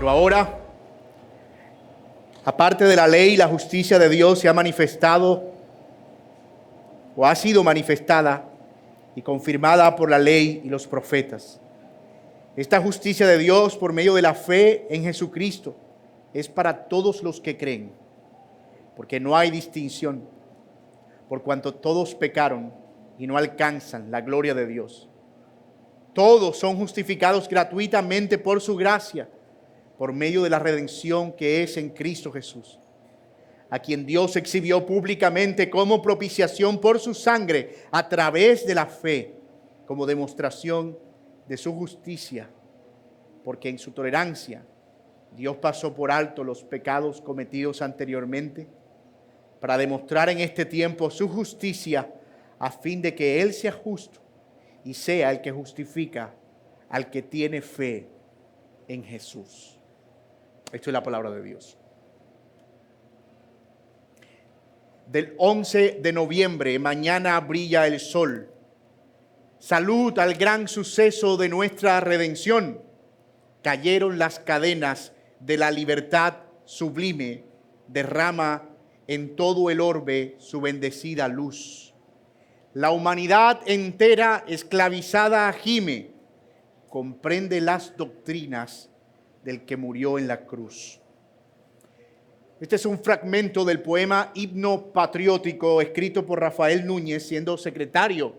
Pero ahora, aparte de la ley, la justicia de Dios se ha manifestado o ha sido manifestada y confirmada por la ley y los profetas. Esta justicia de Dios por medio de la fe en Jesucristo es para todos los que creen, porque no hay distinción, por cuanto todos pecaron y no alcanzan la gloria de Dios. Todos son justificados gratuitamente por su gracia, por medio de la redención que es en Cristo Jesús, a quien Dios exhibió públicamente como propiciación por su sangre a través de la fe, como demostración de su justicia, porque en su tolerancia Dios pasó por alto los pecados cometidos anteriormente, para demostrar en este tiempo su justicia, a fin de que Él sea justo y sea el que justifica al que tiene fe en Jesús. Esto es la palabra de Dios. Del 11 de noviembre, mañana brilla el sol. Salud al gran suceso de nuestra redención. Cayeron las cadenas de la libertad sublime, derrama en todo el orbe su bendecida luz. La humanidad entera esclavizada gime, comprende las doctrinas del que murió en la cruz. Este es un fragmento del poema Himno Patriótico escrito por Rafael Núñez, siendo secretario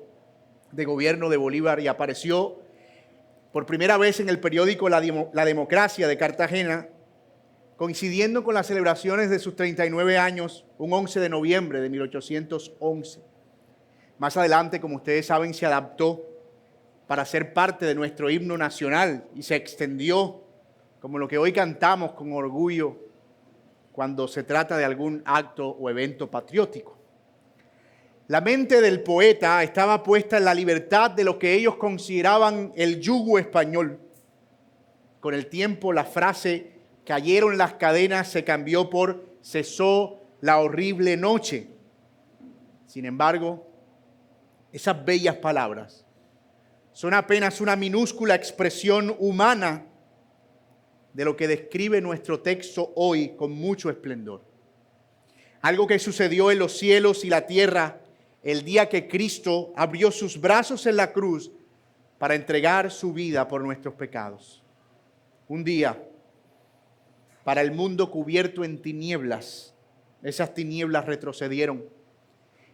de gobierno de Bolívar, y apareció por primera vez en el periódico La Democracia de Cartagena, coincidiendo con las celebraciones de sus 39 años, un 11 de noviembre de 1811. Más adelante, como ustedes saben, se adaptó para ser parte de nuestro himno nacional y se extendió como lo que hoy cantamos con orgullo cuando se trata de algún acto o evento patriótico. La mente del poeta estaba puesta en la libertad de lo que ellos consideraban el yugo español. Con el tiempo, la frase "cayeron las cadenas" se cambió por "cesó la horrible noche". Sin embargo, esas bellas palabras son apenas una minúscula expresión humana de lo que describe nuestro texto hoy con mucho esplendor. Algo que sucedió en los cielos y la tierra el día que Cristo abrió sus brazos en la cruz para entregar su vida por nuestros pecados. Un día, para el mundo cubierto en tinieblas, esas tinieblas retrocedieron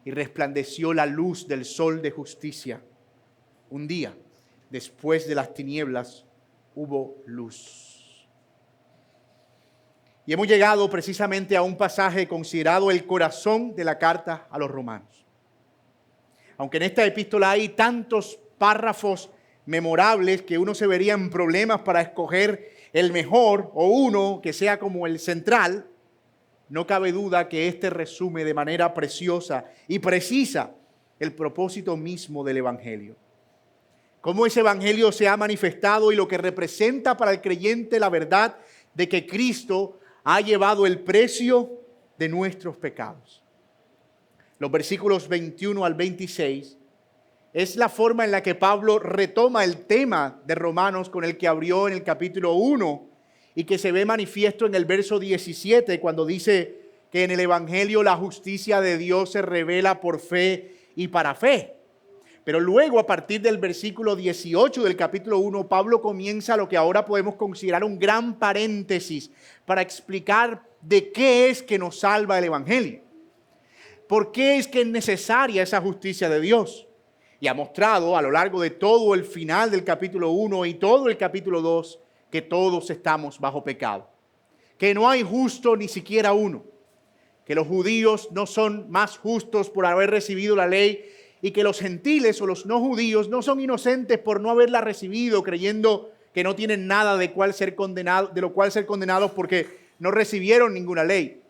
y resplandeció la luz del sol de justicia. Un día, después de las tinieblas, hubo luz. Y hemos llegado precisamente a un pasaje considerado el corazón de la carta a los romanos. Aunque en esta epístola hay tantos párrafos memorables que uno se vería en problemas para escoger el mejor o uno que sea como el central, no cabe duda que este resume de manera preciosa y precisa el propósito mismo del Evangelio. Cómo ese Evangelio se ha manifestado y lo que representa para el creyente la verdad de que Cristo ha llevado el precio de nuestros pecados. Los versículos 21 al 26 es la forma en la que Pablo retoma el tema de Romanos con el que abrió en el capítulo 1 y que se ve manifiesto en el verso 17 cuando dice que en el Evangelio la justicia de Dios se revela por fe y para fe. Pero luego, a partir del versículo 18 del capítulo 1, Pablo comienza lo que ahora podemos considerar un gran paréntesis para explicar de qué es que nos salva el Evangelio. ¿Por qué es que es necesaria esa justicia de Dios? Y ha mostrado a lo largo de todo el final del capítulo 1 y todo el capítulo 2 que todos estamos bajo pecado. Que no hay justo ni siquiera uno. Que los judíos no son más justos por haber recibido la ley y que los gentiles o los no judíos no son inocentes por no haberla recibido, creyendo que no tienen nada de lo cual ser condenados porque no recibieron ninguna ley.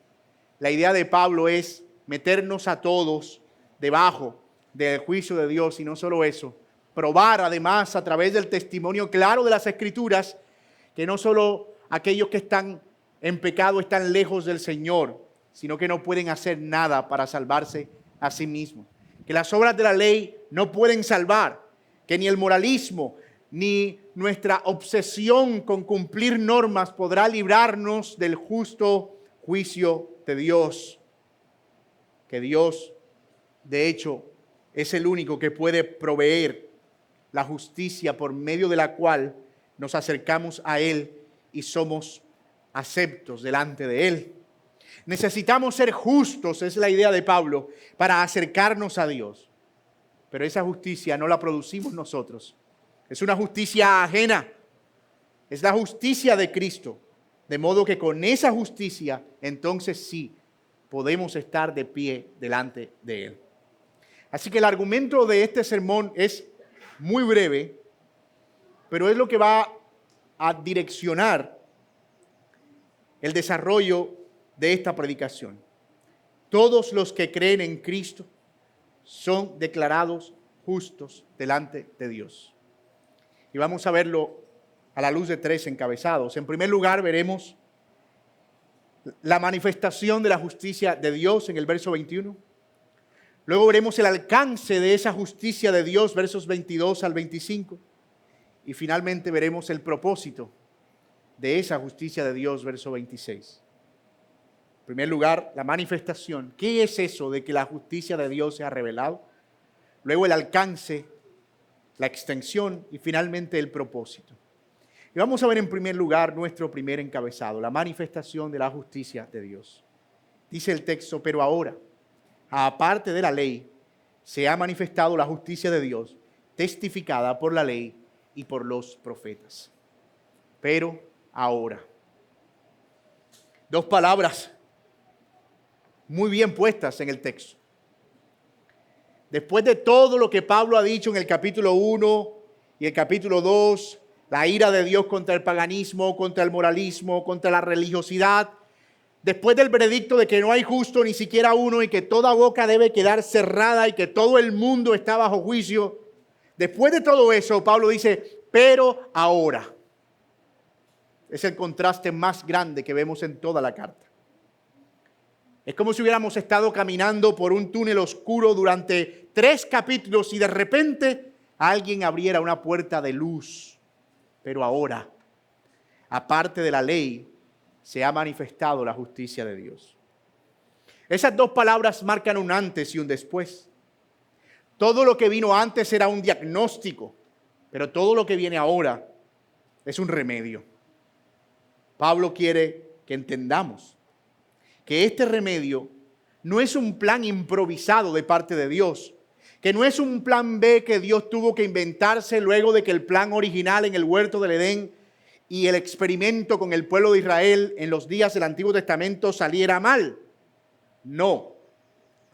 La idea de Pablo es meternos a todos debajo del juicio de Dios y no solo eso, probar además a través del testimonio claro de las Escrituras que no solo aquellos que están en pecado están lejos del Señor, sino que no pueden hacer nada para salvarse a sí mismos. Que las obras de la ley no pueden salvar, que ni el moralismo, ni nuestra obsesión con cumplir normas podrá librarnos del justo juicio de Dios. Que Dios, de hecho, es el único que puede proveer la justicia por medio de la cual nos acercamos a Él y somos aceptos delante de Él. Necesitamos ser justos, es la idea de Pablo, para acercarnos a Dios. Pero esa justicia no la producimos nosotros. Es una justicia ajena. Es la justicia de Cristo. De modo que con esa justicia, entonces sí, podemos estar de pie delante de Él. Así que el argumento de este sermón es muy breve, pero es lo que va a direccionar el desarrollo de esta predicación. Todos los que creen en Cristo son declarados justos delante de Dios. Y vamos a verlo a la luz de tres encabezados. En primer lugar, veremos la manifestación de la justicia de Dios en el verso 21. Luego veremos el alcance de esa justicia de Dios, versos 22 al 25. Y finalmente veremos el propósito de esa justicia de Dios, verso 26. En primer lugar, la manifestación. ¿Qué es eso de que la justicia de Dios se ha revelado? Luego el alcance, la extensión y finalmente el propósito. Y vamos a ver en primer lugar nuestro primer encabezado, la manifestación de la justicia de Dios. Dice el texto, pero ahora, aparte de la ley, se ha manifestado la justicia de Dios, testificada por la ley y por los profetas. Pero ahora. Dos palabras muy bien puestas en el texto. Después de todo lo que Pablo ha dicho en el capítulo 1 y el capítulo 2, la ira de Dios contra el paganismo, contra el moralismo, contra la religiosidad, después del veredicto de que no hay justo ni siquiera uno y que toda boca debe quedar cerrada y que todo el mundo está bajo juicio, después de todo eso, Pablo dice, pero ahora. Es el contraste más grande que vemos en toda la carta. Es como si hubiéramos estado caminando por un túnel oscuro durante 3 capítulos y de repente alguien abriera una puerta de luz. Pero ahora, aparte de la ley, se ha manifestado la justicia de Dios. Esas dos palabras marcan un antes y un después. Todo lo que vino antes era un diagnóstico, pero todo lo que viene ahora es un remedio. Pablo quiere que entendamos que este remedio no es un plan improvisado de parte de Dios, que no es un plan B que Dios tuvo que inventarse luego de que el plan original en el huerto del Edén y el experimento con el pueblo de Israel en los días del Antiguo Testamento saliera mal. No,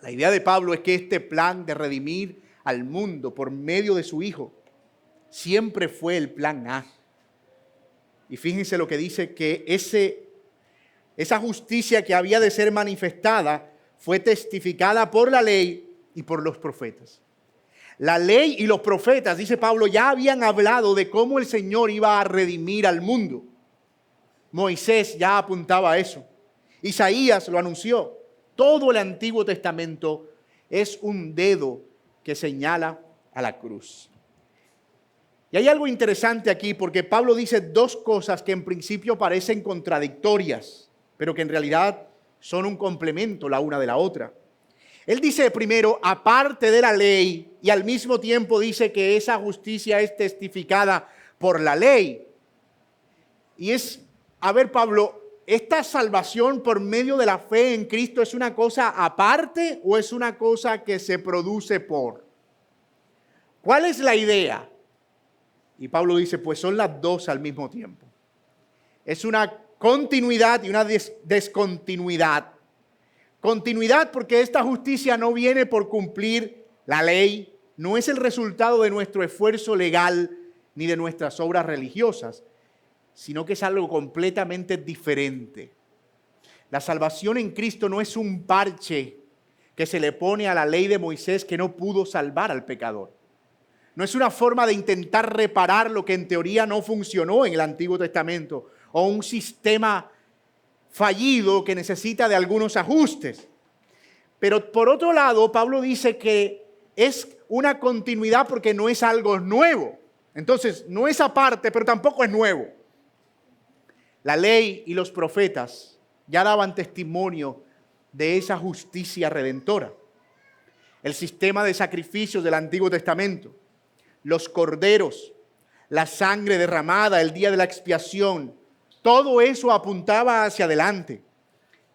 la idea de Pablo es que este plan de redimir al mundo por medio de su Hijo siempre fue el plan A. Y fíjense lo que dice, que esa justicia que había de ser manifestada fue testificada por la ley y por los profetas. La ley y los profetas, dice Pablo, ya habían hablado de cómo el Señor iba a redimir al mundo. Moisés ya apuntaba a eso. Isaías lo anunció. Todo el Antiguo Testamento es un dedo que señala a la cruz. Y hay algo interesante aquí porque Pablo dice dos cosas que en principio parecen contradictorias, pero que en realidad son un complemento la una de la otra. Él dice primero, aparte de la ley, y al mismo tiempo dice que esa justicia es testificada por la ley. Y es, a ver Pablo, ¿esta salvación por medio de la fe en Cristo es una cosa aparte o es una cosa que se produce por? ¿Cuál es la idea? Y Pablo dice, pues son las dos al mismo tiempo. Es una continuidad y una descontinuidad. Continuidad porque esta justicia no viene por cumplir la ley, no es el resultado de nuestro esfuerzo legal ni de nuestras obras religiosas, sino que es algo completamente diferente. La salvación en Cristo no es un parche que se le pone a la ley de Moisés que no pudo salvar al pecador. No es una forma de intentar reparar lo que en teoría no funcionó en el Antiguo Testamento o un sistema fallido que necesita de algunos ajustes. Pero por otro lado, Pablo dice que es una continuidad porque no es algo nuevo. Entonces, no es aparte, pero tampoco es nuevo. La ley y los profetas ya daban testimonio de esa justicia redentora. El sistema de sacrificios del Antiguo Testamento, los corderos, la sangre derramada el día de la expiación, todo eso apuntaba hacia adelante,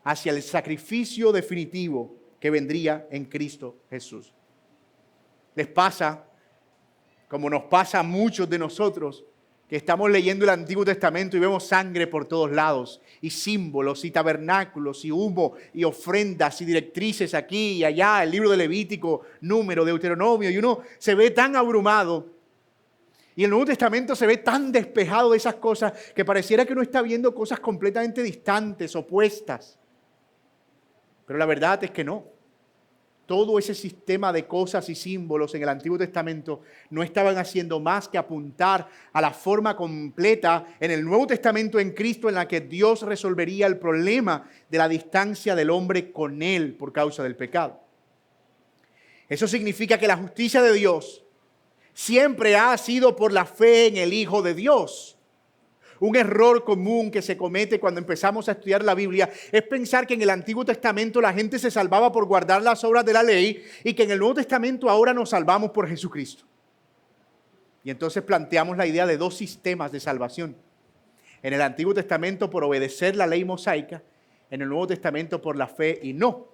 hacia el sacrificio definitivo que vendría en Cristo Jesús. Les pasa, como nos pasa a muchos de nosotros, que estamos leyendo el Antiguo Testamento y vemos sangre por todos lados, y símbolos, y tabernáculos, y humo, y ofrendas, y directrices aquí y allá, el libro de Levítico, Número, Deuteronomio, y uno se ve tan abrumado. Y el Nuevo Testamento se ve tan despejado de esas cosas que pareciera que uno está viendo cosas completamente distantes, opuestas. Pero la verdad es que no. Todo ese sistema de cosas y símbolos en el Antiguo Testamento no estaban haciendo más que apuntar a la forma completa en el Nuevo Testamento en Cristo, en la que Dios resolvería el problema de la distancia del hombre con Él por causa del pecado. Eso significa que la justicia de Dios siempre ha sido por la fe en el Hijo de Dios. Un error común que se comete cuando empezamos a estudiar la Biblia es pensar que en el Antiguo Testamento la gente se salvaba por guardar las obras de la ley y que en el Nuevo Testamento ahora nos salvamos por Jesucristo. Y entonces planteamos la idea de dos sistemas de salvación. En el Antiguo Testamento por obedecer la ley mosaica, en el Nuevo Testamento por la fe y no.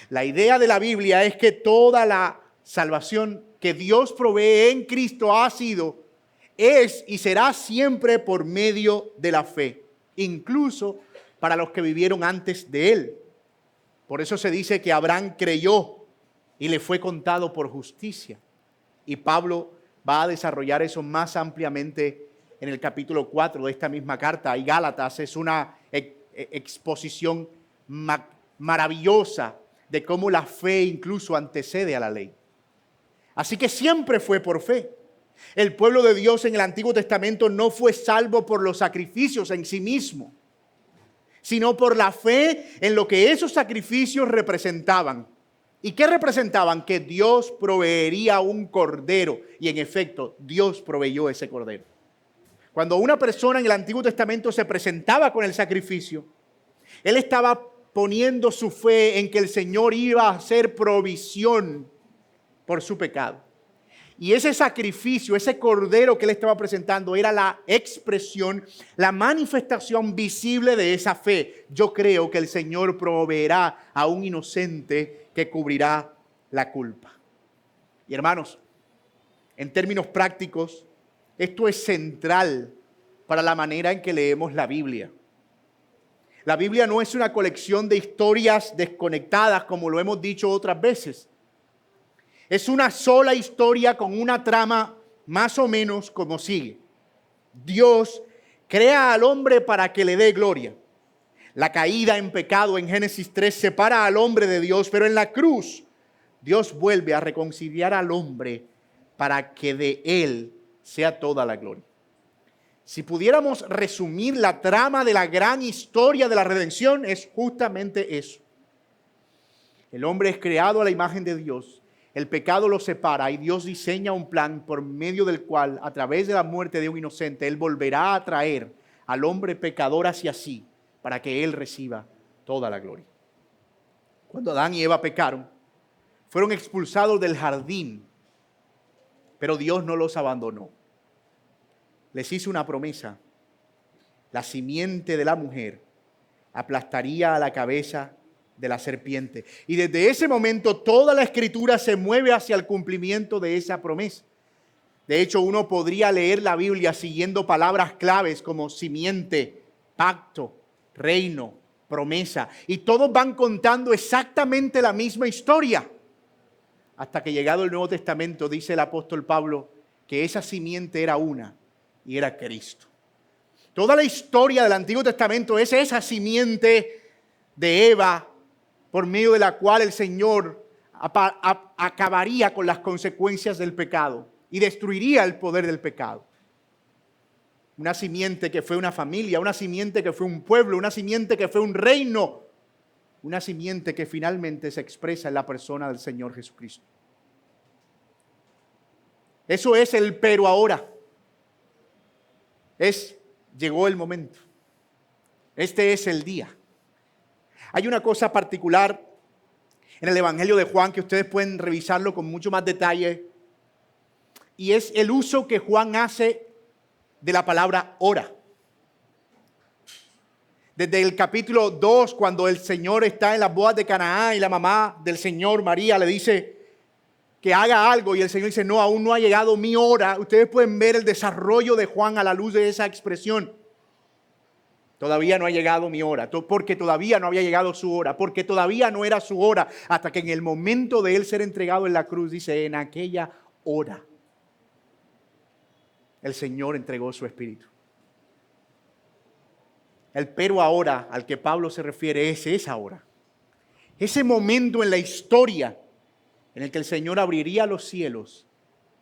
La idea de la Biblia es que toda la salvación que Dios provee en Cristo ha sido, es y será siempre por medio de la fe, incluso para los que vivieron antes de Él. Por eso se dice que Abraham creyó y le fue contado por justicia. Y Pablo va a desarrollar eso más ampliamente en el capítulo 4 de esta misma carta. Y Gálatas es una exposición maravillosa de cómo la fe incluso antecede a la ley. Así que siempre fue por fe. El pueblo de Dios en el Antiguo Testamento no fue salvo por los sacrificios en sí mismo, sino por la fe en lo que esos sacrificios representaban. ¿Y qué representaban? Que Dios proveería un cordero. Y en efecto, Dios proveyó ese cordero. Cuando una persona en el Antiguo Testamento se presentaba con el sacrificio, él estaba poniendo su fe en que el Señor iba a hacer provisión por su pecado. Y ese sacrificio, ese cordero que él estaba presentando era la expresión, la manifestación visible de esa fe. Yo creo que el Señor proveerá a un inocente que cubrirá la culpa. Y hermanos, en términos prácticos, esto es central para la manera en que leemos la Biblia. La Biblia no es una colección de historias desconectadas como lo hemos dicho otras veces. Es una sola historia con una trama más o menos como sigue. Dios crea al hombre para que le dé gloria. La caída en pecado en Génesis 3 separa al hombre de Dios, pero en la cruz Dios vuelve a reconciliar al hombre para que de él sea toda la gloria. Si pudiéramos resumir la trama de la gran historia de la redención, es justamente eso. El hombre es creado a la imagen de Dios. El pecado lo separa y Dios diseña un plan por medio del cual, a través de la muerte de un inocente, Él volverá a traer al hombre pecador hacia sí para que Él reciba toda la gloria. Cuando Adán y Eva pecaron, fueron expulsados del jardín, pero Dios no los abandonó. Les hizo una promesa. La simiente de la mujer aplastaría a la cabeza de la serpiente. Y desde ese momento toda la Escritura se mueve hacia el cumplimiento de esa promesa. De hecho, uno podría leer la Biblia siguiendo palabras claves como simiente, pacto, reino, promesa. Y todos van contando exactamente la misma historia. Hasta que llegado el Nuevo Testamento, dice el apóstol Pablo, que esa simiente era una y era Cristo. Toda la historia del Antiguo Testamento es esa simiente de Eva, por medio de la cual el Señor acabaría con las consecuencias del pecado y destruiría el poder del pecado. Una simiente que fue una familia, una simiente que fue un pueblo, una simiente que fue un reino, una simiente que finalmente se expresa en la persona del Señor Jesucristo. Eso es el pero ahora. Llegó el momento. Este es el día. Hay una cosa particular en el Evangelio de Juan que ustedes pueden revisarlo con mucho más detalle, y es el uso que Juan hace de la palabra hora. Desde el capítulo 2, cuando el Señor está en las bodas de Canaán y la mamá del Señor, María, le dice que haga algo y el Señor dice, no, aún no ha llegado mi hora. Ustedes pueden ver el desarrollo de Juan a la luz de esa expresión. Todavía no ha llegado mi hora, porque todavía no había llegado su hora, porque todavía no era su hora, hasta que en el momento de él ser entregado en la cruz, dice, en aquella hora, el Señor entregó su espíritu. El pero ahora al que Pablo se refiere es esa hora. Ese momento en la historia en el que el Señor abriría los cielos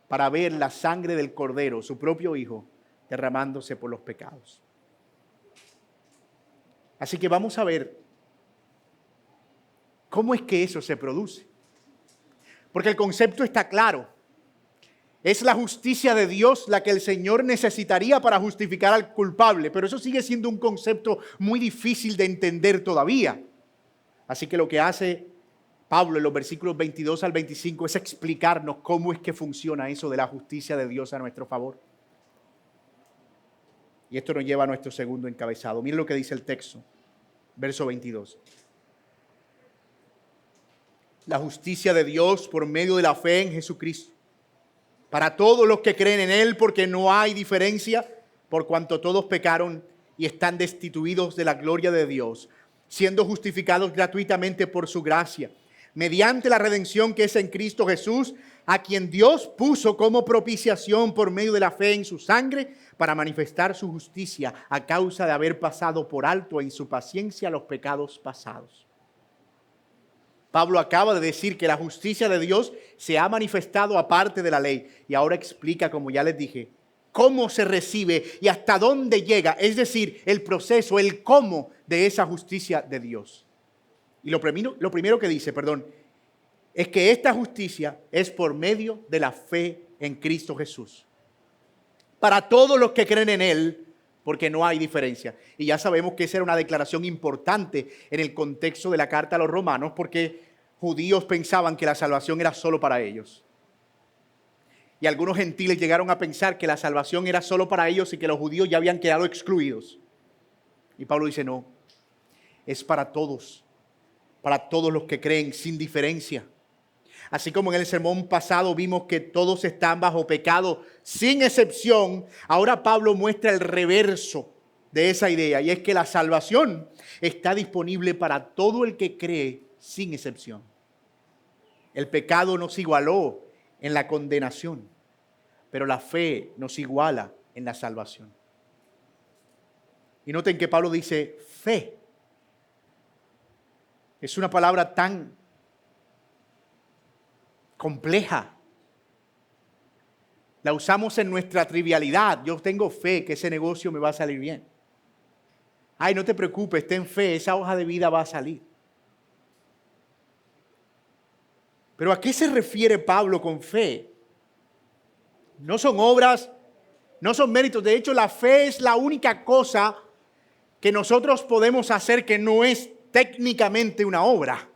para ver la sangre del Cordero, su propio Hijo, derramándose por los pecados. Así que vamos a ver cómo es que eso se produce. Porque el concepto está claro. Es la justicia de Dios la que el Señor necesitaría para justificar al culpable, pero eso sigue siendo un concepto muy difícil de entender todavía. Así que lo que hace Pablo en los versículos 22 al 25 es explicarnos cómo es que funciona eso de la justicia de Dios a nuestro favor. Y esto nos lleva a nuestro segundo encabezado. Miren lo que dice el texto, verso 22. La justicia de Dios por medio de la fe en Jesucristo, para todos los que creen en Él, porque no hay diferencia, por cuanto todos pecaron y están destituidos de la gloria de Dios, siendo justificados gratuitamente por su gracia, mediante la redención que es en Cristo Jesús, a quien Dios puso como propiciación por medio de la fe en su sangre, para manifestar su justicia a causa de haber pasado por alto en su paciencia los pecados pasados. Pablo acaba de decir que la justicia de Dios se ha manifestado aparte de la ley, y ahora explica, como ya les dije, cómo se recibe y hasta dónde llega, es decir, el proceso, el cómo de esa justicia de Dios. Y lo primero que dice, es que esta justicia es por medio de la fe en Cristo Jesús. Para todos los que creen en Él, porque no hay diferencia. Y ya sabemos que esa era una declaración importante en el contexto de la carta a los romanos, porque judíos pensaban que la salvación era solo para ellos. Y algunos gentiles llegaron a pensar que la salvación era solo para ellos y que los judíos ya habían quedado excluidos. Y Pablo dice, no, es para todos los que creen sin diferencia. Así como en el sermón pasado vimos que todos están bajo pecado sin excepción, ahora Pablo muestra el reverso de esa idea, y es que la salvación está disponible para todo el que cree sin excepción. El pecado nos igualó en la condenación, pero la fe nos iguala en la salvación. Y noten que Pablo dice fe. Es una palabra tan compleja. La usamos en nuestra trivialidad. Yo tengo fe que ese negocio me va a salir bien. Ay, no te preocupes, ten fe, esa hoja de vida va a salir. Pero ¿a qué se refiere Pablo con fe? No son obras, no son méritos. De hecho, la fe es la única cosa que nosotros podemos hacer que no es técnicamente una obra,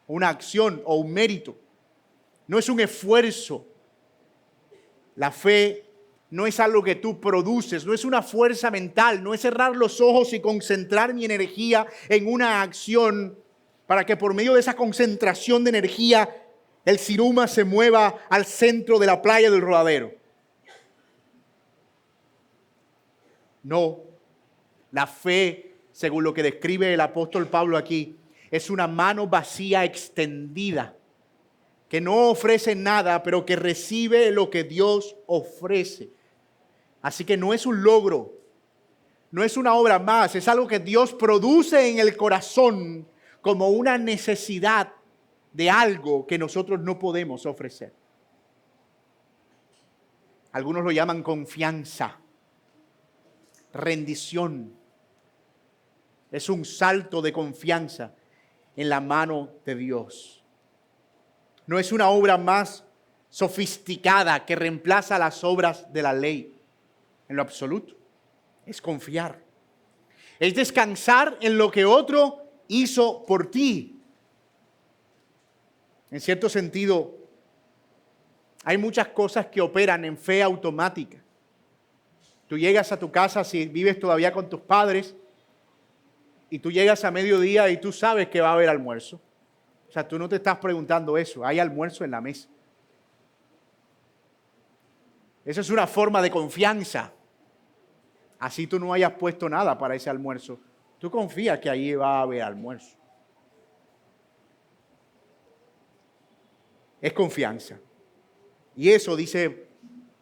una acción o un mérito. No es un esfuerzo. La fe no es algo que tú produces, no es una fuerza mental, no es cerrar los ojos y concentrar mi energía en una acción para que por medio de esa concentración de energía el siruma se mueva al centro de la playa del Rodadero. No, la fe, según lo que describe el apóstol Pablo aquí, es una mano vacía extendida, que no ofrece nada, pero que recibe lo que Dios ofrece. Así que no es un logro, no es una obra más, es algo que Dios produce en el corazón como una necesidad de algo que nosotros no podemos ofrecer. Algunos lo llaman confianza, rendición. Es un salto de confianza en la mano de Dios. No es una obra más sofisticada que reemplaza las obras de la ley. en lo absoluto. Es confiar. Es descansar en lo que otro hizo por ti. En cierto sentido, hay muchas cosas que operan en fe automática. Tú llegas a tu casa, si vives todavía con tus padres, y tú llegas a mediodía y tú sabes que va a haber almuerzo. O sea, tú no te estás preguntando eso, hay almuerzo en la mesa. Esa es una forma de confianza. Así tú no hayas puesto nada para ese almuerzo. Tú confías que ahí va a haber almuerzo. Es confianza. Y eso, dice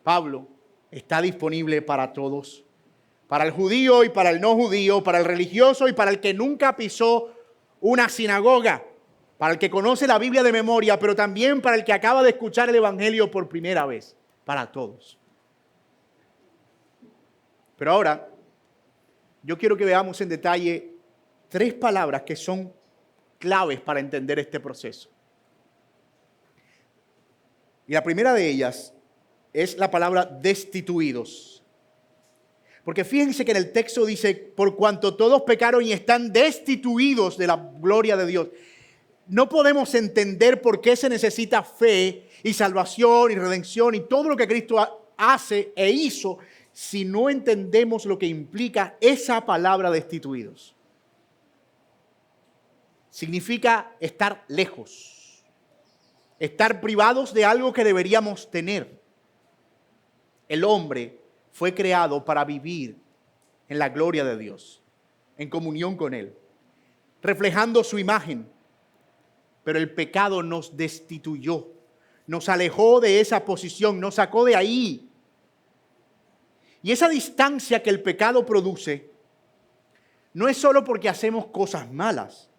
Pablo, está disponible para todos. Para el judío y para el no judío, para el religioso y para el que nunca pisó una sinagoga, para el que conoce la Biblia de memoria, pero también para el que acaba de escuchar el Evangelio por primera vez, para todos. Pero ahora, yo quiero que veamos en detalle 3 palabras que son claves para entender este proceso. Y la primera de ellas es la palabra destituidos. Porque fíjense que en el texto dice, por cuanto todos pecaron y están destituidos de la gloria de Dios. No podemos entender por qué se necesita fe y salvación y redención y todo lo que Cristo hace e hizo si no entendemos lo que implica esa palabra destituidos. Significa estar lejos, estar privados de algo que deberíamos tener. El hombre fue creado para vivir en la gloria de Dios, en comunión con Él, reflejando su imagen. Pero el pecado nos destituyó, nos alejó de esa posición, nos sacó de ahí. Y esa distancia que el pecado produce no es solo porque hacemos cosas malas,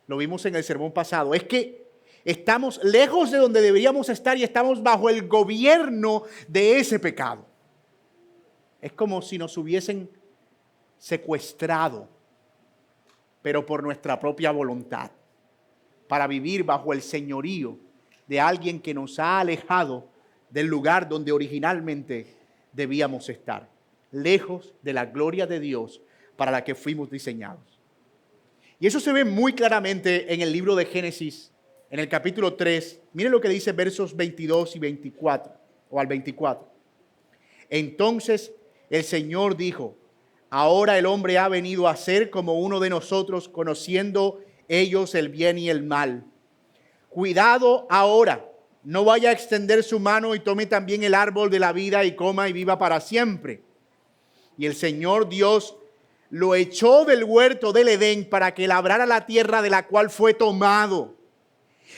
lo vimos en el sermón pasado, es que estamos lejos de donde deberíamos estar y estamos bajo el gobierno de ese pecado. Es como si nos hubiesen secuestrado, pero por nuestra propia voluntad, para vivir bajo el señorío de alguien que nos ha alejado del lugar donde originalmente debíamos estar, lejos de la gloria de Dios para la que fuimos diseñados. Y eso se ve muy claramente en el libro de Génesis, en el capítulo 3. Miren lo que dice versos 22 y 24, o al 24. Entonces el Señor dijo, ahora el hombre ha venido a ser como uno de nosotros, conociendo ellos el bien y el mal. Cuidado ahora, no vaya a extender su mano y tome también el árbol de la vida y coma y viva para siempre. Y el Señor Dios lo echó del huerto del Edén para que labrara la tierra de la cual fue tomado.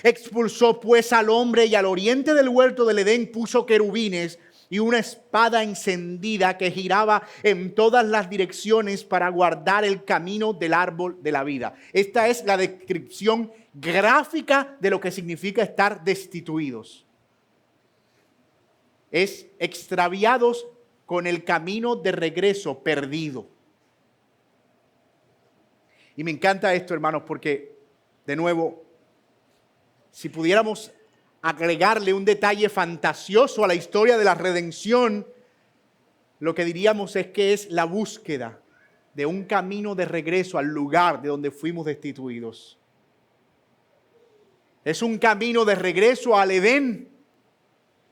Expulsó pues al hombre y al oriente del huerto del Edén puso querubines y una espada encendida que giraba en todas las direcciones para guardar el camino del árbol de la vida. Esta es la descripción gráfica de lo que significa estar destituidos. Es extraviados con el camino de regreso perdido. Y me encanta esto, hermanos, porque, de nuevo, si pudiéramos agregarle un detalle fantasioso a la historia de la redención, lo que diríamos es que es la búsqueda de un camino de regreso al lugar de donde fuimos destituidos. Es un camino de regreso al Edén,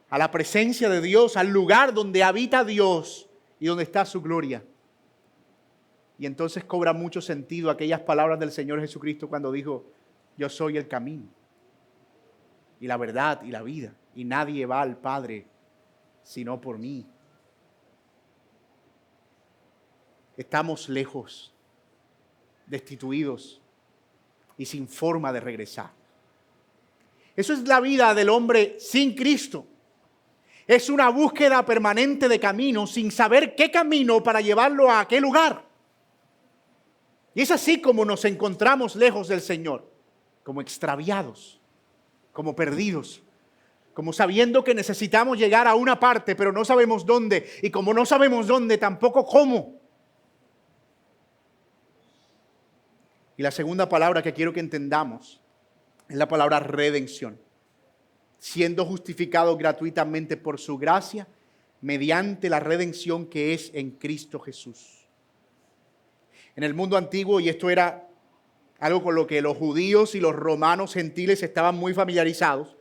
a la presencia de Dios, al lugar donde habita Dios y donde está su gloria. Y entonces cobra mucho sentido aquellas palabras del Señor Jesucristo cuando dijo, yo soy el camino y la verdad y la vida, y nadie va al Padre sino por mí. Estamos lejos, destituidos y sin forma de regresar. Eso es la vida del hombre sin Cristo. Es una búsqueda permanente de camino sin saber qué camino para llevarlo a qué lugar. Y es así como nos encontramos lejos del Señor, como extraviados, como perdidos, como sabiendo que necesitamos llegar a una parte, pero no sabemos dónde. Y como no sabemos dónde, tampoco cómo. Y la segunda palabra que quiero que entendamos es la palabra redención. Siendo justificados gratuitamente por su gracia, mediante la redención que es en Cristo Jesús. En el mundo antiguo, y esto era algo con lo que los judíos y los romanos gentiles estaban muy familiarizados,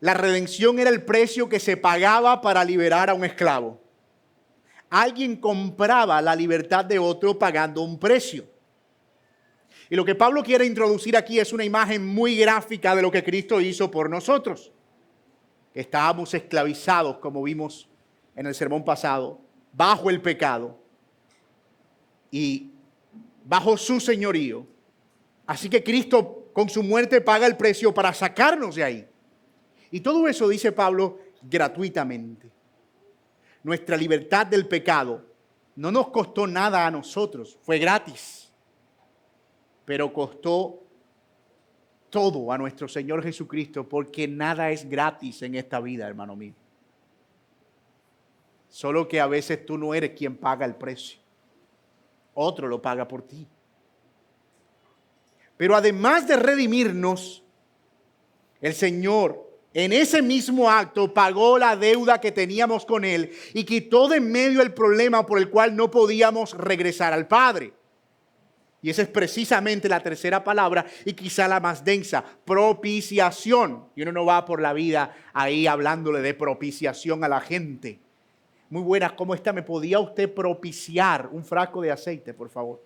la redención era el precio que se pagaba para liberar a un esclavo. Alguien compraba la libertad de otro pagando un precio. Y lo que Pablo quiere introducir aquí es una imagen muy gráfica de lo que Cristo hizo por nosotros. Estábamos esclavizados, como vimos en el sermón pasado, bajo el pecado y bajo su señorío. Así que Cristo con su muerte paga el precio para sacarnos de ahí. Y todo eso, dice Pablo, gratuitamente. Nuestra libertad del pecado no nos costó nada a nosotros, fue gratis. Pero costó todo a nuestro Señor Jesucristo, porque nada es gratis en esta vida, hermano mío. Solo que a veces tú no eres quien paga el precio. Otro lo paga por ti. Pero además de redimirnos, el Señor en ese mismo acto pagó la deuda que teníamos con Él y quitó de en medio el problema por el cual no podíamos regresar al Padre. Y esa es precisamente la tercera palabra y quizá la más densa, propiciación. Y uno no va por la vida ahí hablándole de propiciación a la gente. Muy buena, ¿cómo está? ¿Me podía usted propiciar un frasco de aceite, por favor?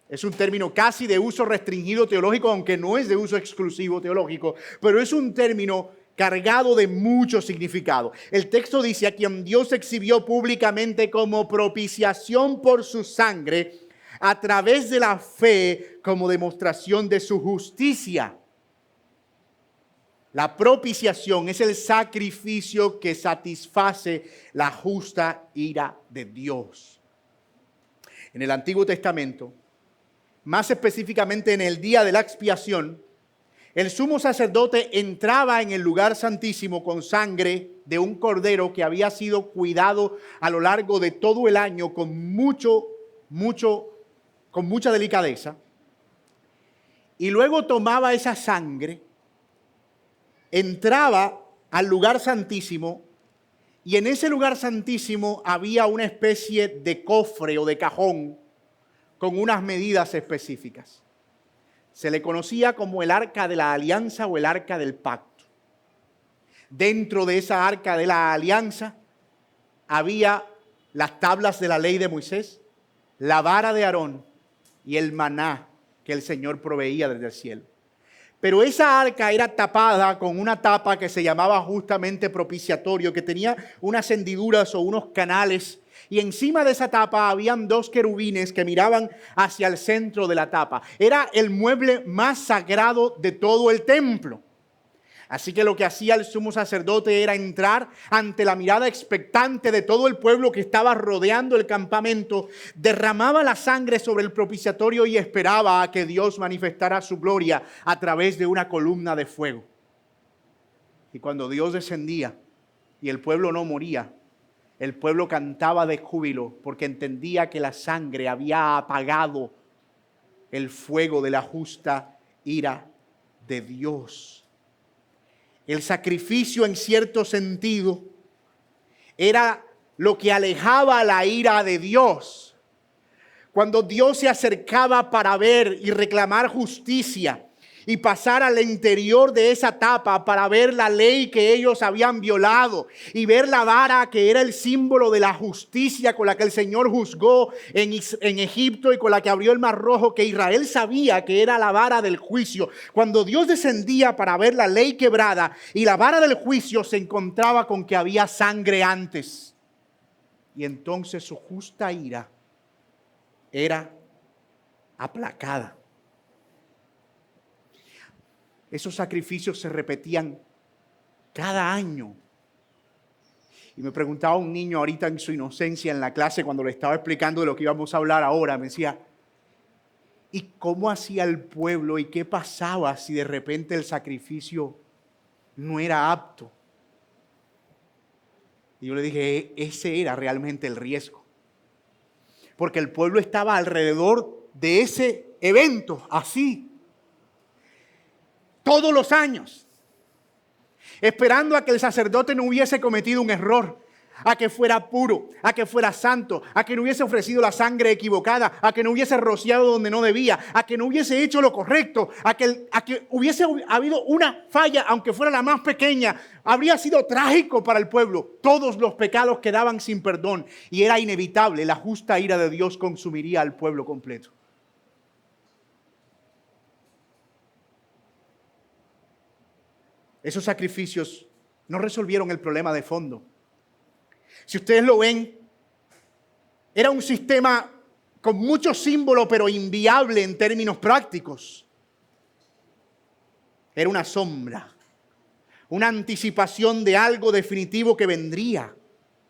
Es un término casi de uso restringido teológico, aunque no es de uso exclusivo teológico, pero es un término cargado de mucho significado. El texto dice: a quien Dios exhibió públicamente como propiciación por su sangre, a través de la fe como demostración de su justicia. La propiciación es el sacrificio que satisface la justa ira de Dios. En el Antiguo Testamento, más específicamente en el día de la expiación, el sumo sacerdote entraba en el lugar santísimo con sangre de un cordero que había sido cuidado a lo largo de todo el año con mucha delicadeza. Y luego tomaba esa sangre, entraba al lugar santísimo, y en ese lugar santísimo había una especie de cofre o de cajón con unas medidas específicas. Se le conocía como el arca de la alianza o el arca del pacto. Dentro de esa arca de la alianza había las tablas de la ley de Moisés, la vara de Aarón y el maná que el Señor proveía desde el cielo. Pero esa arca era tapada con una tapa que se llamaba justamente propiciatorio, que tenía unas hendiduras o unos canales, y encima de esa tapa habían dos querubines que miraban hacia el centro de la tapa. Era el mueble más sagrado de todo el templo. Así que lo que hacía el sumo sacerdote era entrar ante la mirada expectante de todo el pueblo que estaba rodeando el campamento, derramaba la sangre sobre el propiciatorio y esperaba a que Dios manifestara su gloria a través de una columna de fuego. Y cuando Dios descendía y el pueblo no moría, el pueblo cantaba de júbilo porque entendía que la sangre había apagado el fuego de la justa ira de Dios. El sacrificio, en cierto sentido, era lo que alejaba la ira de Dios. Cuando Dios se acercaba para ver y reclamar justicia y pasar al interior de esa tapa para ver la ley que ellos habían violado y ver la vara que era el símbolo de la justicia con la que el Señor juzgó en Egipto y con la que abrió el Mar Rojo, que Israel sabía que era la vara del juicio. Cuando Dios descendía para ver la ley quebrada y la vara del juicio, se encontraba con que había sangre antes. Y entonces su justa ira era aplacada. Esos sacrificios se repetían cada año. Y me preguntaba un niño ahorita en su inocencia en la clase cuando le estaba explicando de lo que íbamos a hablar ahora. Me decía, ¿y cómo hacía el pueblo y qué pasaba si de repente el sacrificio no era apto? Y yo le dije, ese era realmente el riesgo. Porque el pueblo estaba alrededor de ese evento, así. Todos los años. esperando a que el sacerdote no hubiese cometido un error, a que fuera puro, a que fuera santo, a que no hubiese ofrecido la sangre equivocada, a que no hubiese rociado donde no debía, a que no hubiese hecho lo correcto, a que hubiese habido una falla, aunque fuera la más pequeña. Habría sido trágico para el pueblo. Todos los pecados quedaban sin perdón y era inevitable. La justa ira de Dios consumiría al pueblo completo. Esos sacrificios no resolvieron el problema de fondo. Si ustedes lo ven, era un sistema con muchos símbolos, pero inviable en términos prácticos. Era una sombra, una anticipación de algo definitivo que vendría.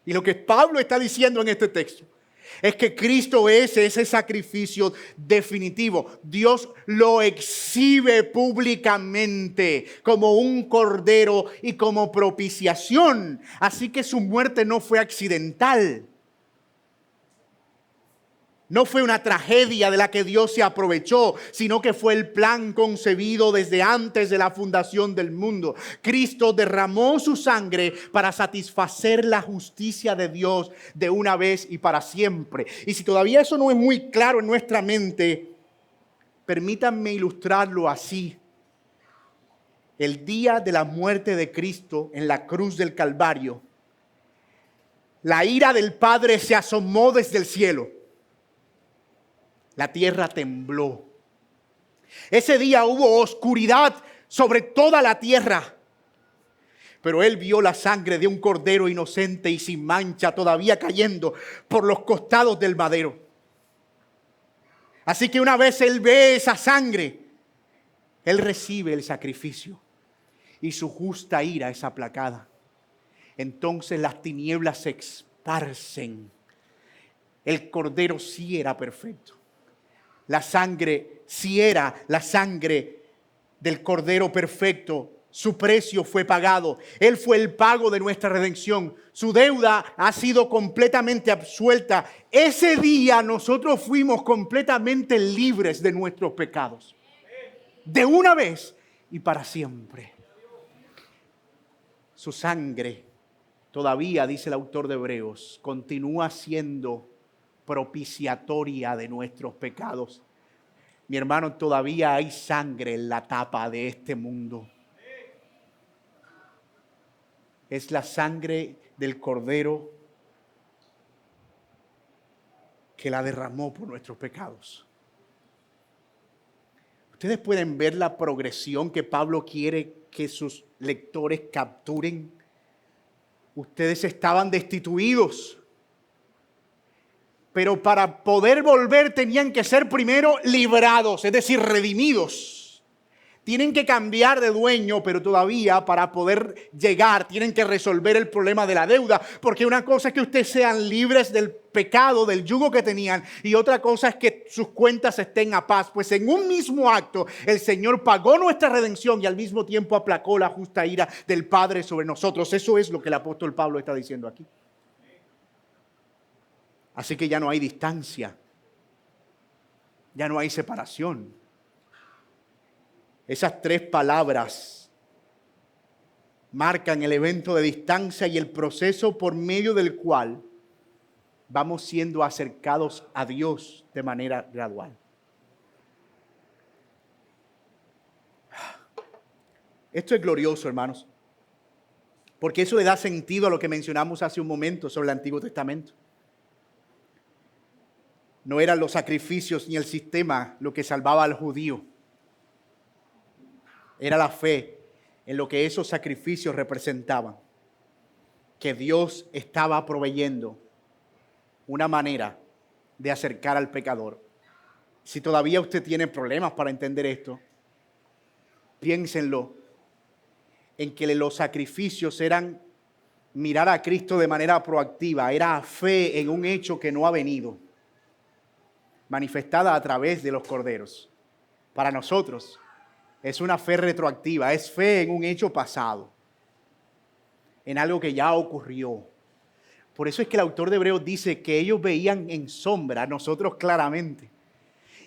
Y lo que Pablo está diciendo en este texto es que Cristo es ese sacrificio definitivo. Dios lo exhibe públicamente como un cordero y como propiciación. Así que su muerte no fue accidental. No fue una tragedia de la que Dios se aprovechó, sino que fue el plan concebido desde antes de la fundación del mundo. Cristo derramó su sangre para satisfacer la justicia de Dios de una vez y para siempre. Y si todavía eso no es muy claro en nuestra mente, permítanme ilustrarlo así. El día de la muerte de Cristo en la cruz del Calvario, la ira del Padre se asomó desde el cielo. La tierra tembló. Ese día hubo oscuridad sobre toda la tierra. Pero Él vio la sangre de un cordero inocente y sin mancha todavía cayendo por los costados del madero. Así que una vez Él ve esa sangre, Él recibe el sacrificio y su justa ira es aplacada. Entonces las tinieblas se esparcen. El cordero sí era perfecto. La sangre, si era la sangre del Cordero perfecto, su precio fue pagado. Él fue el pago de nuestra redención. Su deuda ha sido completamente absuelta. Ese día nosotros fuimos completamente libres de nuestros pecados. De una vez y para siempre. Su sangre todavía, dice el autor de Hebreos, continúa siendo propiciatoria de nuestros pecados. Mi hermano, todavía hay sangre en la tapa de este mundo. Es la sangre del Cordero que la derramó por nuestros pecados. Ustedes pueden ver la progresión que Pablo quiere que sus lectores capturen. Ustedes estaban destituidos. Pero para poder volver tenían que ser primero librados, es decir, redimidos. Tienen que cambiar de dueño, pero todavía para poder llegar tienen que resolver el problema de la deuda. Porque una cosa es que ustedes sean libres del pecado, del yugo que tenían, y otra cosa es que sus cuentas estén a paz. Pues en un mismo acto el Señor pagó nuestra redención y al mismo tiempo aplacó la justa ira del Padre sobre nosotros. Eso es lo que el apóstol Pablo está diciendo aquí. Así que ya no hay distancia, ya no hay separación. Esas tres palabras marcan el evento de distancia y el proceso por medio del cual vamos siendo acercados a Dios de manera gradual. Esto es glorioso, hermanos, porque eso le da sentido a lo que mencionamos hace un momento sobre el Antiguo Testamento. No eran los sacrificios ni el sistema lo que salvaba al judío. Era la fe en lo que esos sacrificios representaban. Que Dios estaba proveyendo una manera de acercar al pecador. Si todavía usted tiene problemas para entender esto, piénsenlo en que los sacrificios eran mirar a Cristo de manera proactiva. Era fe en un hecho que no ha venido, manifestada a través de los corderos. Para nosotros es una fe retroactiva, es fe en un hecho pasado, en algo que ya ocurrió. Por eso es que el autor de Hebreos dice que ellos veían en sombra, nosotros claramente.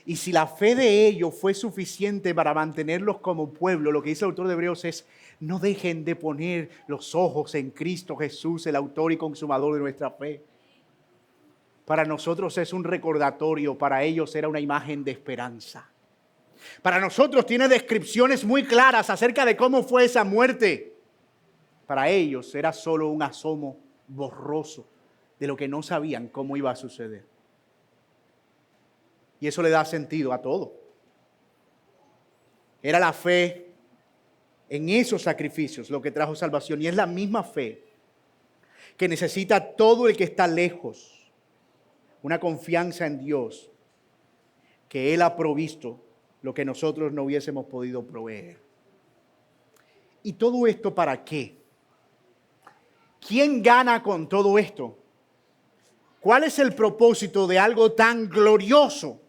Y si la fe de ellos fue suficiente para mantenerlos como pueblo, lo que dice el autor de Hebreos es, No dejen de poner los ojos en Cristo Jesús, el autor y consumador de nuestra fe. Para nosotros es un recordatorio, para ellos era una imagen de esperanza. Para nosotros tiene descripciones muy claras acerca de cómo fue esa muerte. Para ellos era solo un asomo borroso de lo que no sabían cómo iba a suceder. Y eso le da sentido a todo. Era la fe en esos sacrificios lo que trajo salvación. Y es la misma fe que necesita todo el que está lejos. Una confianza en Dios, que Él ha provisto lo que nosotros no hubiésemos podido proveer. ¿Y todo esto para qué? ¿Quién gana con todo esto? ¿Cuál es el propósito de algo tan glorioso?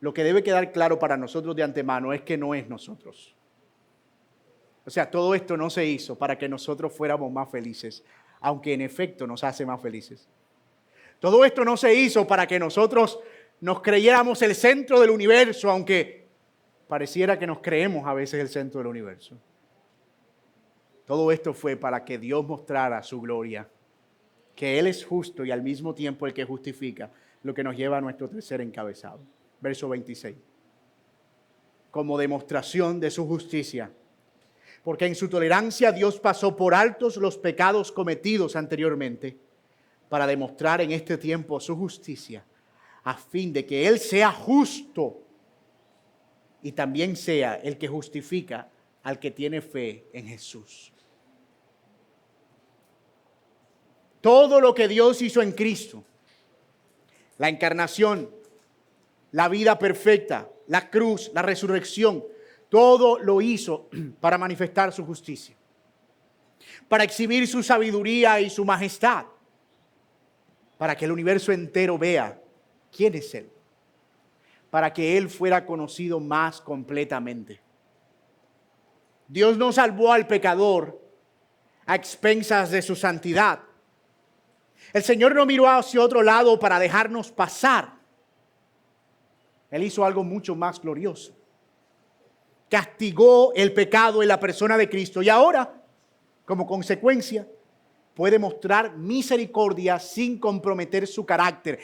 Lo que debe quedar claro para nosotros de antemano es que no es nosotros. O sea, todo esto no se hizo para que nosotros fuéramos más felices, aunque en efecto nos hace más felices. Todo esto no se hizo para que nosotros nos creyéramos el centro del universo, aunque pareciera que nos creemos a veces el centro del universo. Todo esto fue para que Dios mostrara su gloria, que Él es justo y al mismo tiempo el que justifica, lo que nos lleva a nuestro tercer encabezado. Verso 26. Como demostración de su justicia, porque en su tolerancia Dios pasó por altos los pecados cometidos anteriormente, para demostrar en este tiempo su justicia, a fin de que Él sea justo y también sea el que justifica al que tiene fe en Jesús. Todo lo que Dios hizo en Cristo, la encarnación, la vida perfecta, la cruz, la resurrección, todo lo hizo para manifestar su justicia, para exhibir su sabiduría y su majestad, para que el universo entero vea quién es Él, para que Él fuera conocido más completamente. Dios no salvó al pecador a expensas de su santidad. El Señor no miró hacia otro lado para dejarnos pasar. Él hizo algo mucho más glorioso. Castigó el pecado en la persona de Cristo y ahora, como consecuencia, puede mostrar misericordia sin comprometer su carácter.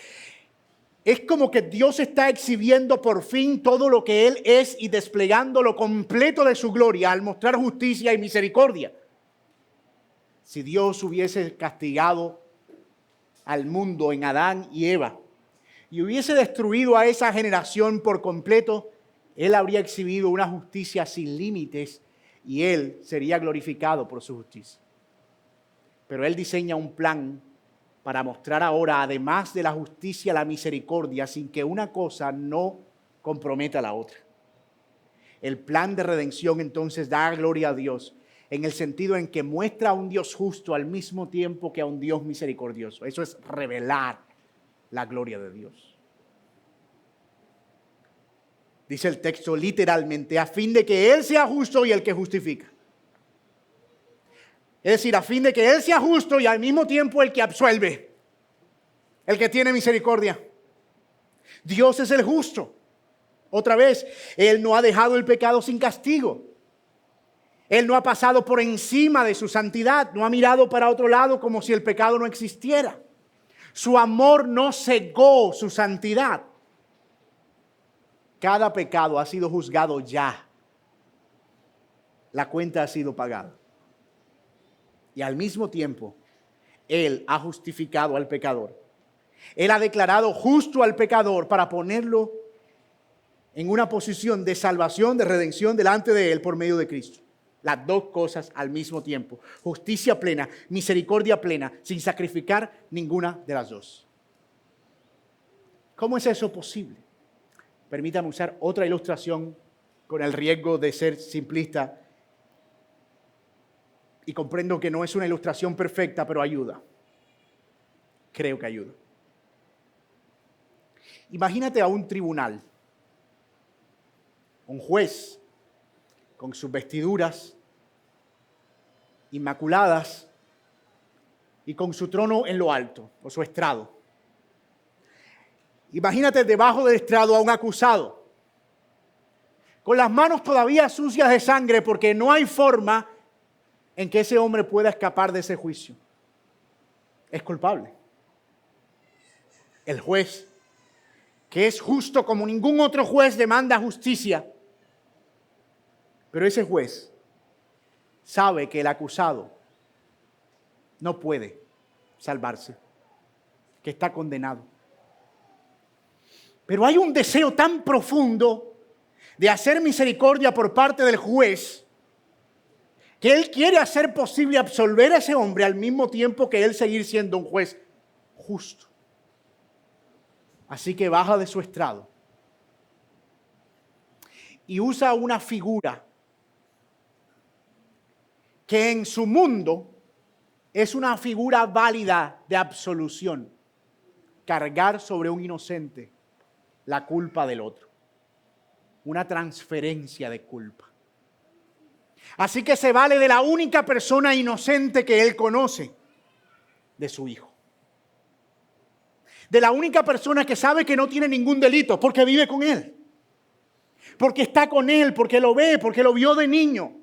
Es como que Dios está exhibiendo por fin todo lo que Él es y desplegando lo completo de su gloria al mostrar justicia y misericordia. Si Dios hubiese castigado al mundo en Adán y Eva y hubiese destruido a esa generación por completo, Él habría exhibido una justicia sin límites y Él sería glorificado por su justicia. Pero Él diseña un plan para mostrar ahora, además de la justicia, la misericordia, sin que una cosa no comprometa a la otra. El plan de redención entonces da gloria a Dios en el sentido en que muestra a un Dios justo al mismo tiempo que a un Dios misericordioso. Eso es revelar la gloria de Dios. Dice el texto literalmente, a fin de que Él sea justo y el que justifica. Es decir, a fin de que Él sea justo y al mismo tiempo el que absuelve, el que tiene misericordia. Dios es el justo. Otra vez, Él no ha dejado el pecado sin castigo. Él no ha pasado por encima de su santidad, no ha mirado para otro lado como si el pecado no existiera. Su amor no cegó su santidad. Cada pecado ha sido juzgado ya. La cuenta ha sido pagada. Y al mismo tiempo, Él ha justificado al pecador. Él ha declarado justo al pecador para ponerlo en una posición de salvación, de redención delante de Él por medio de Cristo. Las dos cosas al mismo tiempo. Justicia plena, misericordia plena, sin sacrificar ninguna de las dos. ¿Cómo es eso posible? Permítame usar otra ilustración con el riesgo de ser simplista. Y comprendo que no es una ilustración perfecta, pero ayuda. Creo que ayuda. Imagínate a un tribunal. Un juez con sus vestiduras inmaculadas y con su trono en lo alto, o su estrado. Imagínate debajo del estrado a un acusado con las manos todavía sucias de sangre, porque no hay forma en que ese hombre pueda escapar de ese juicio. Es culpable. El juez, que es justo como ningún otro juez, demanda justicia. Pero ese juez sabe que el acusado no puede salvarse, que está condenado. Pero hay un deseo tan profundo de hacer misericordia por parte del juez, que él quiere hacer posible absolver a ese hombre al mismo tiempo que él seguir siendo un juez justo. Así que baja de su estrado y usa una figura que en su mundo es una figura válida de absolución: cargar sobre un inocente la culpa del otro. Una transferencia de culpa. Así que se vale de la única persona inocente que él conoce, de su hijo. De la única persona que sabe que no tiene ningún delito, porque vive con él, porque está con él, porque lo ve, porque lo vio de niño.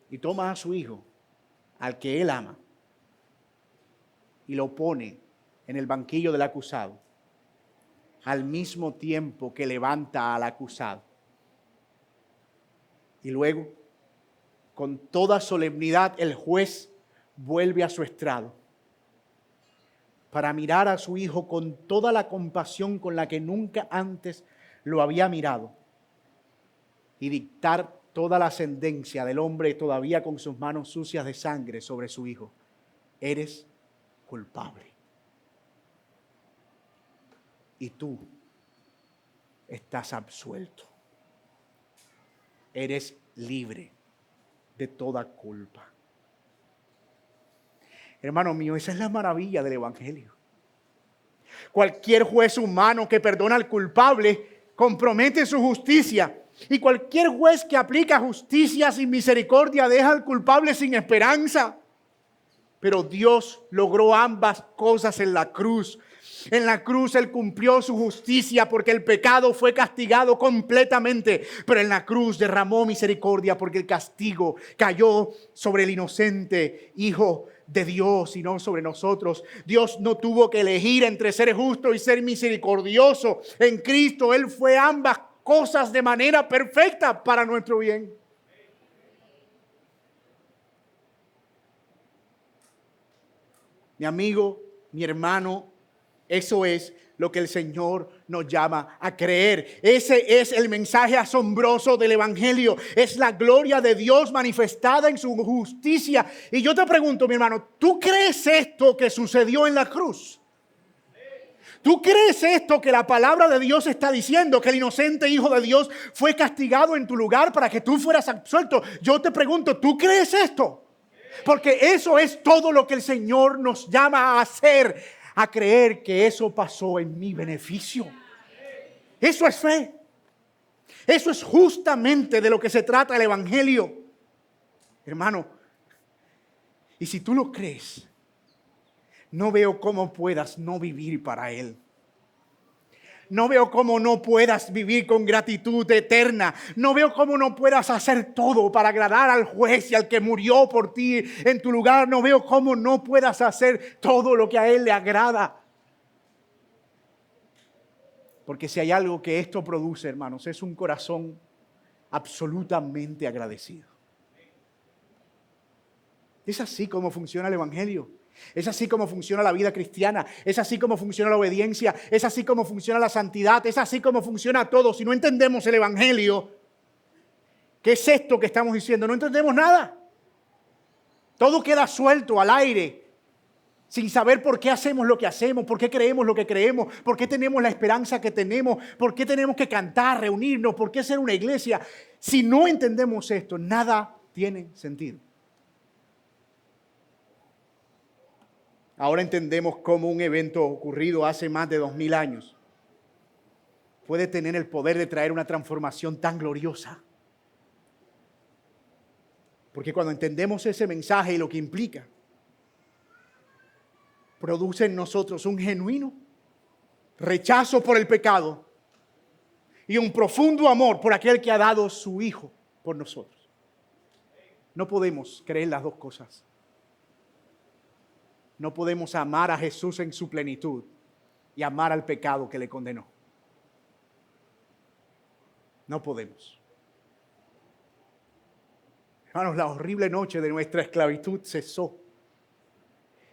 Y toma a su hijo, al que él ama, y lo pone en el banquillo del acusado, al mismo tiempo que levanta al acusado. Y luego, con toda solemnidad, el juez vuelve a su estrado para mirar a su hijo con toda la compasión con la que nunca antes lo había mirado y dictar toda la sentencia del hombre todavía con sus manos sucias de sangre sobre su hijo. Eres culpable. Y tú estás absuelto. Eres libre de toda culpa. Hermano mío, esa es la maravilla del Evangelio. Cualquier juez humano que perdona al culpable compromete su justicia. Y cualquier juez que aplica justicia sin misericordia deja al culpable sin esperanza. Pero Dios logró ambas cosas en la cruz. En la cruz Él cumplió su justicia porque el pecado fue castigado completamente. Pero en la cruz derramó misericordia porque el castigo cayó sobre el inocente Hijo de Dios y no sobre nosotros. Dios no tuvo que elegir entre ser justo y ser misericordioso. En Cristo Él fue ambas cosas de manera perfecta para nuestro bien. Mi amigo, mi hermano, eso es lo que el Señor nos llama a creer. Ese es el mensaje asombroso del Evangelio. Es la gloria de Dios manifestada en su justicia. Y yo te pregunto, mi hermano, ¿tú crees esto que sucedió en la cruz? ¿Tú crees esto que la palabra de Dios está diciendo? Que el inocente Hijo de Dios fue castigado en tu lugar para que tú fueras absuelto. Yo te pregunto, ¿tú crees esto? Porque eso es todo lo que el Señor nos llama a hacer, a creer que eso pasó en mi beneficio. Eso es fe. Eso es justamente de lo que se trata el Evangelio. Hermano, y si tú lo crees, no veo cómo puedas no vivir para Él. No veo cómo no puedas vivir con gratitud eterna. No veo cómo no puedas hacer todo para agradar al juez y al que murió por ti en tu lugar. No veo cómo no puedas hacer todo lo que a Él le agrada. Porque si hay algo que esto produce, hermanos, es un corazón absolutamente agradecido. Es así como funciona el Evangelio. Es así como funciona la vida cristiana. Es así como funciona la obediencia. Es así como funciona la santidad. Es así como funciona todo. Si no entendemos el Evangelio, ¿qué es esto que estamos diciendo? No entendemos nada. Todo queda suelto al aire, sin saber por qué hacemos lo que hacemos, por qué creemos lo que creemos, por qué tenemos la esperanza que tenemos, por qué tenemos que cantar, reunirnos, por qué ser una iglesia. Si no entendemos esto, nada tiene sentido. Ahora entendemos cómo un evento ocurrido hace más de 2000 años puede tener el poder de traer una transformación tan gloriosa. Porque cuando entendemos ese mensaje y lo que implica, produce en nosotros un genuino rechazo por el pecado y un profundo amor por aquel que ha dado su Hijo por nosotros. No podemos creer las dos cosas. No podemos amar a Jesús en su plenitud y amar al pecado que le condenó. No podemos. Hermanos, la horrible noche de nuestra esclavitud cesó.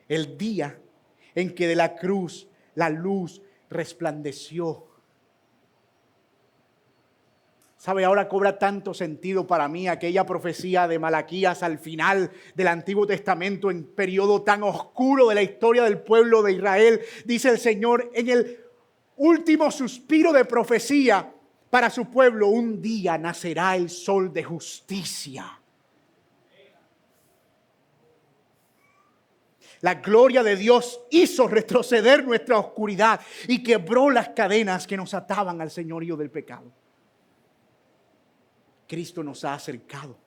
El día en que de la cruz la luz resplandeció. ¿Sabe? Ahora cobra tanto sentido para mí aquella profecía de Malaquías al final del Antiguo Testamento, en periodo tan oscuro de la historia del pueblo de Israel. Dice el Señor, en el último suspiro de profecía para su pueblo, un día nacerá el sol de justicia. La gloria de Dios hizo retroceder nuestra oscuridad y quebró las cadenas que nos ataban al señorío del pecado. Cristo nos ha acercado.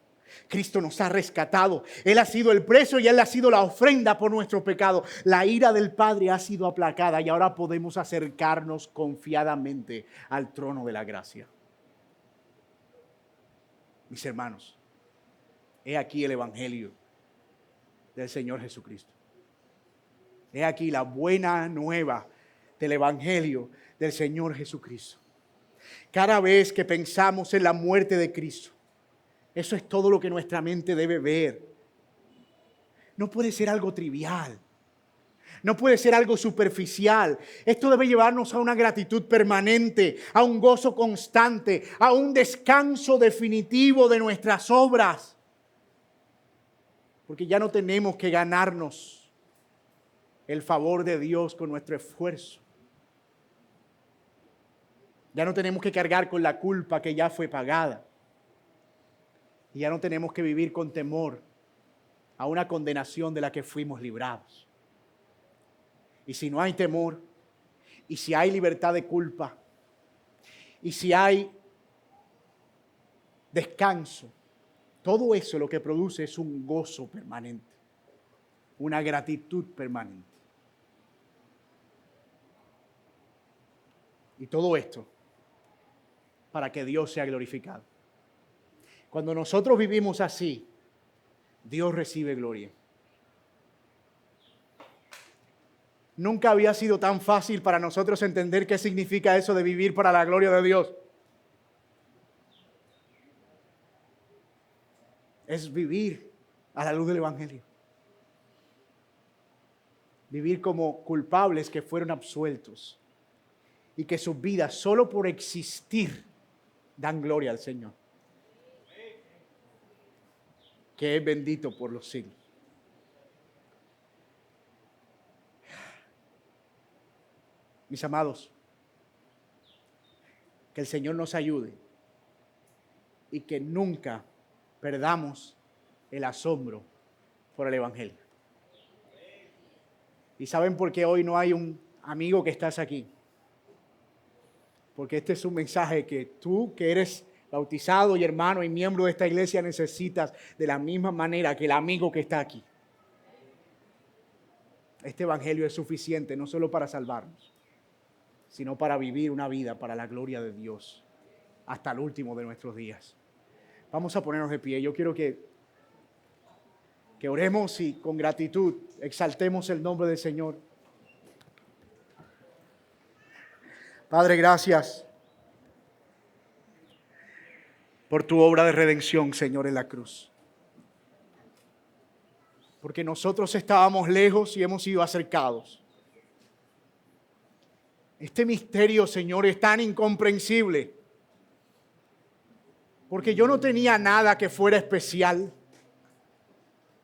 Cristo nos ha rescatado. Él ha sido el precio y Él ha sido la ofrenda por nuestro pecado. La ira del Padre ha sido aplacada y ahora podemos acercarnos confiadamente al trono de la gracia. Mis hermanos, he aquí el Evangelio del Señor Jesucristo. He aquí la buena nueva del Evangelio del Señor Jesucristo. Cada vez que pensamos en la muerte de Cristo, eso es todo lo que nuestra mente debe ver. No puede ser algo trivial. No puede ser algo superficial. Esto debe llevarnos a una gratitud permanente, a un gozo constante, a un descanso definitivo de nuestras obras. Porque ya no tenemos que ganarnos el favor de Dios con nuestro esfuerzo. Ya no tenemos que cargar con la culpa que ya fue pagada. Y ya no tenemos que vivir con temor a una condenación de la que fuimos librados. Y si no hay temor, y si hay libertad de culpa, y si hay descanso, todo eso lo que produce es un gozo permanente, una gratitud permanente. Y todo esto para que Dios sea glorificado. Cuando nosotros vivimos así, Dios recibe gloria. Nunca había sido tan fácil para nosotros entender qué significa eso de vivir para la gloria de Dios. Es vivir a la luz del Evangelio. Vivir como culpables que fueron absueltos y que sus vidas solo por existir dan gloria al Señor, que es bendito por los siglos. Mis amados, que el Señor nos ayude y que nunca perdamos el asombro por el Evangelio. ¿Y saben por qué hoy no hay un amigo que estás aquí? Porque este es un mensaje que tú, que eres bautizado y hermano y miembro de esta iglesia, necesitas de la misma manera que el amigo que está aquí. Este Evangelio es suficiente no solo para salvarnos, sino para vivir una vida para la gloria de Dios hasta el último de nuestros días. Vamos a ponernos de pie. Yo quiero que oremos y con gratitud exaltemos el nombre del Señor. Padre, gracias por tu obra de redención, Señor, en la cruz. Porque nosotros estábamos lejos y hemos sido acercados. Este misterio, Señor, es tan incomprensible. Porque yo no tenía nada que fuera especial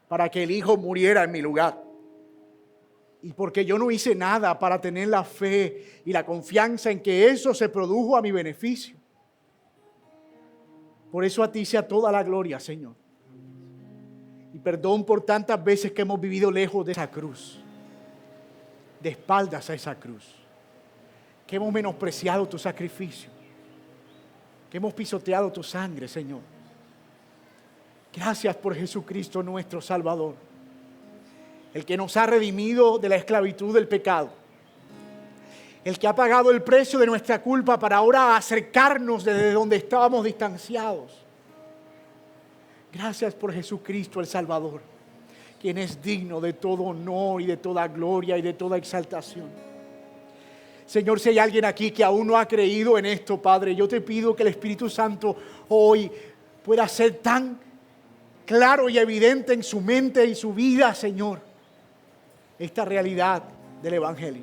para que el Hijo muriera en mi lugar. Y porque yo no hice nada para tener la fe y la confianza en que eso se produjo a mi beneficio. Por eso a ti sea toda la gloria, Señor. Y perdón por tantas veces que hemos vivido lejos de esa cruz, de espaldas a esa cruz, que hemos menospreciado tu sacrificio, que hemos pisoteado tu sangre, Señor. Gracias por Jesucristo nuestro Salvador, el que nos ha redimido de la esclavitud del pecado el que ha pagado el precio de nuestra culpa para ahora acercarnos desde donde estábamos distanciados. Gracias por Jesucristo el Salvador, quien es digno de todo honor y de toda gloria y de toda exaltación. Señor, si hay alguien aquí que aún no ha creído en esto, Padre, yo te pido que el Espíritu Santo hoy pueda ser tan claro y evidente en su mente y su vida, Señor, esta realidad del Evangelio.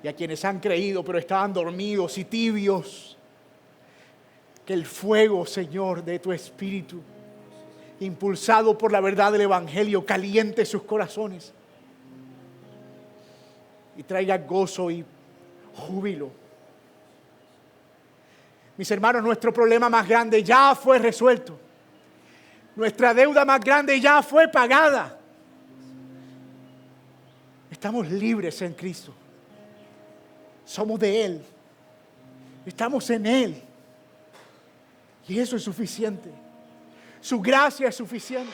Y a quienes han creído pero estaban dormidos y tibios, que el fuego, Señor, de tu Espíritu, impulsado por la verdad del Evangelio, caliente sus corazones y traiga gozo y júbilo. Mis hermanos, nuestro problema más grande ya fue resuelto. Nuestra deuda más grande ya fue pagada. Estamos libres en Cristo. Somos de Él. Estamos en Él. Y eso es suficiente. Su gracia es suficiente.